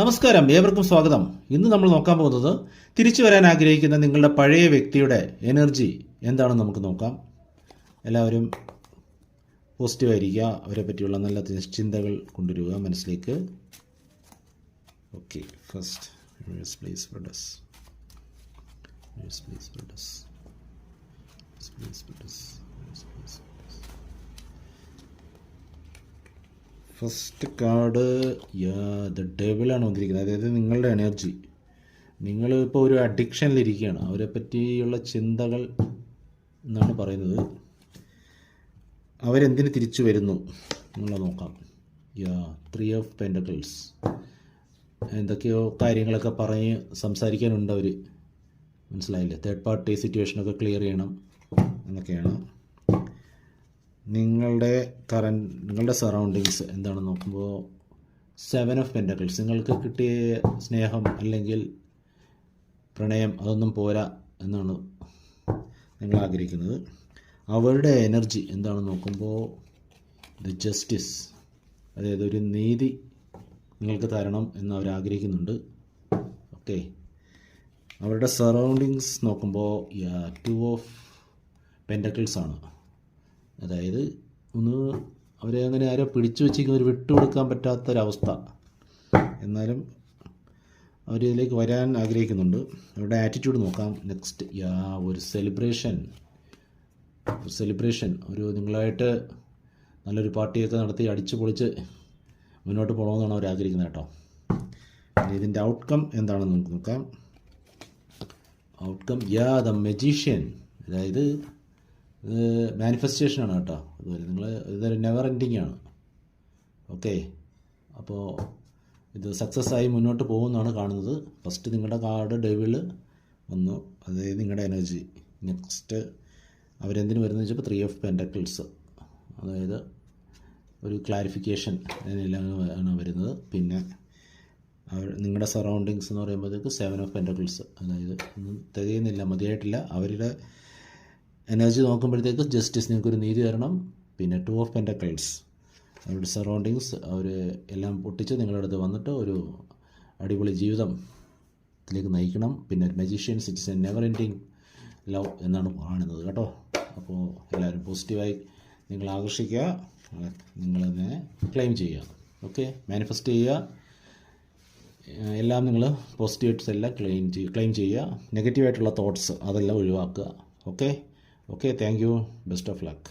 നമസ്കാരം, ഏവർക്കും സ്വാഗതം. ഇന്ന് നമ്മൾ നോക്കാൻ പോകുന്നത് തിരിച്ചു വരാൻ ആഗ്രഹിക്കുന്ന നിങ്ങളുടെ പഴയ വ്യക്തിയുടെ എനർജി എന്താണെന്ന് നമുക്ക് നോക്കാം. എല്ലാവരും പോസിറ്റീവായിരിക്കുക, അവരെ പറ്റിയുള്ള നല്ല ചിന്തകൾ കൊണ്ടുവരിക മനസ്സിലേക്ക്. Okay, first please for does please for does please for does. First card the ഡെവിളാണ് വന്നിരിക്കുന്നത്. അതായത് നിങ്ങളുടെ എനർജി, നിങ്ങളിപ്പോൾ ഒരു അഡിക്ഷനിലിരിക്കുകയാണ്, അവരെ പറ്റിയുള്ള ചിന്തകൾ എന്നാണ് പറയുന്നത്. അവരെന്തിന് തിരിച്ചു വരുന്നു എന്നുള്ളത് നോക്കാം. 3 ഓഫ് പെൻറ്റക്കിൾസ്. എന്തൊക്കെയോ കാര്യങ്ങളൊക്കെ പറഞ്ഞ് സംസാരിക്കാനുണ്ട് അവർ, മനസ്സിലായില്ലേ? തേർഡ് പാർട്ടി സിറ്റുവേഷനൊക്കെ ക്ലിയർ ചെയ്യണം എന്നൊക്കെയാണ്. നിങ്ങളുടെ സറൗണ്ടിങ്സ് എന്താണെന്ന് നോക്കുമ്പോൾ 7 ഓഫ് പെൻറ്റക്കിൾസ്. നിങ്ങൾക്ക് കിട്ടിയ സ്നേഹം അല്ലെങ്കിൽ പ്രണയം അതൊന്നും പോരാ എന്നാണ് നിങ്ങൾ ആഗ്രഹിക്കുന്നത്. അവരുടെ എനർജി എന്താണെന്ന് നോക്കുമ്പോൾ ദ ജസ്റ്റിസ്, അതായത് ഒരു നീതി നിങ്ങൾക്ക് തരണം എന്ന് അവർ ആഗ്രഹിക്കുന്നുണ്ട്. ഓക്കെ, അവരുടെ സറൗണ്ടിങ്സ് നോക്കുമ്പോൾ 2 ഓഫ് പെൻറ്റക്കിൾസ് ആണ്. അതായത് അവരെ അങ്ങനെ ആരോ പിടിച്ചു വെച്ചിരിക്കുന്ന ഒരു വിട്ടുകൊടുക്കാൻ പറ്റാത്തൊരവസ്ഥ. എന്നാലും അവരിതിലേക്ക് വരാൻ ആഗ്രഹിക്കുന്നുണ്ട്. അവരുടെ ആറ്റിറ്റ്യൂഡ് നോക്കാം. നെക്സ്റ്റ് ഒരു സെലിബ്രേഷൻ, ഒരു നിങ്ങളായിട്ട് നല്ലൊരു പാർട്ടിയൊക്കെ നടത്തി അടിച്ചു പൊളിച്ച് മുന്നോട്ട് പോകണമെന്നാണ് അവർ ആഗ്രഹിക്കുന്നത് കേട്ടോ. ഇതിൻ്റെ ഔട്ട്കം എന്താണെന്ന് നമുക്ക് നോക്കാം. Outcome the magician. അതായത് മാനിഫെസ്റ്റേഷനാണ് കേട്ടോ. അതുപോലെ നിങ്ങൾ ഇതൊരു നെവർ എൻഡിങ് ആണ്. ഓക്കെ, അപ്പോൾ ഇത് സക്സസ് ആയി മുന്നോട്ട് പോകുമെന്നാണ് കാണുന്നത്. ഫസ്റ്റ് നിങ്ങളുടെ കാർഡ് ഡെവിൾ വന്നു, അതായത് നിങ്ങളുടെ എനർജി. നെക്സ്റ്റ് അവരെന്തിനു വരുന്നത് വെച്ചപ്പോൾ 3 ഓഫ് പെൻറ്റക്കിൾസ്, അതായത് ഒരു ക്ലാരിഫിക്കേഷൻ ആണ് വരുന്നത്. പിന്നെ നിങ്ങളുടെ സറൗണ്ടിങ്സ് എന്ന് പറയുമ്പോഴത്തേക്ക് 7 ഓഫ് പെൻറ്റക്കിൾസ്, അതായത് ഒന്നും തികയുന്നില്ല, മതിയായിട്ടില്ല. അവരുടെ എനർജി നോക്കുമ്പോഴത്തേക്ക് ജസ്റ്റിസ്, നിങ്ങൾക്കൊരു നീതി തരണം. പിന്നെ 2 ഓഫ് പെൻറ്റക്കിൾസ്, അവരുടെ സറൗണ്ടിങ്സ് അവർ എല്ലാം പൊട്ടിച്ച് നിങ്ങളുടെ അടുത്ത് വന്നിട്ട് ഒരു അടിപൊളി ജീവിതത്തിലേക്ക് നയിക്കണം. പിന്നെ magicians, it's A never ending love എന്നാണ് കാണുന്നത് കേട്ടോ. അപ്പോൾ എല്ലാവരും പോസിറ്റീവായി നിങ്ങൾ ആകർഷിക്കുക, നിങ്ങളതിനെ ക്ലെയിം ചെയ്യുക. ഓക്കെ, മാനിഫെസ്റ്റ് ചെയ്യുക. എല്ലാം നിങ്ങൾ പോസിറ്റീവ്സ് എല്ലാം ക്ലെയിം ചെയ്യുക. നെഗറ്റീവായിട്ടുള്ള തോട്ട്സ് അതെല്ലാം ഒഴിവാക്കുക. Okay, thank you. Best of luck.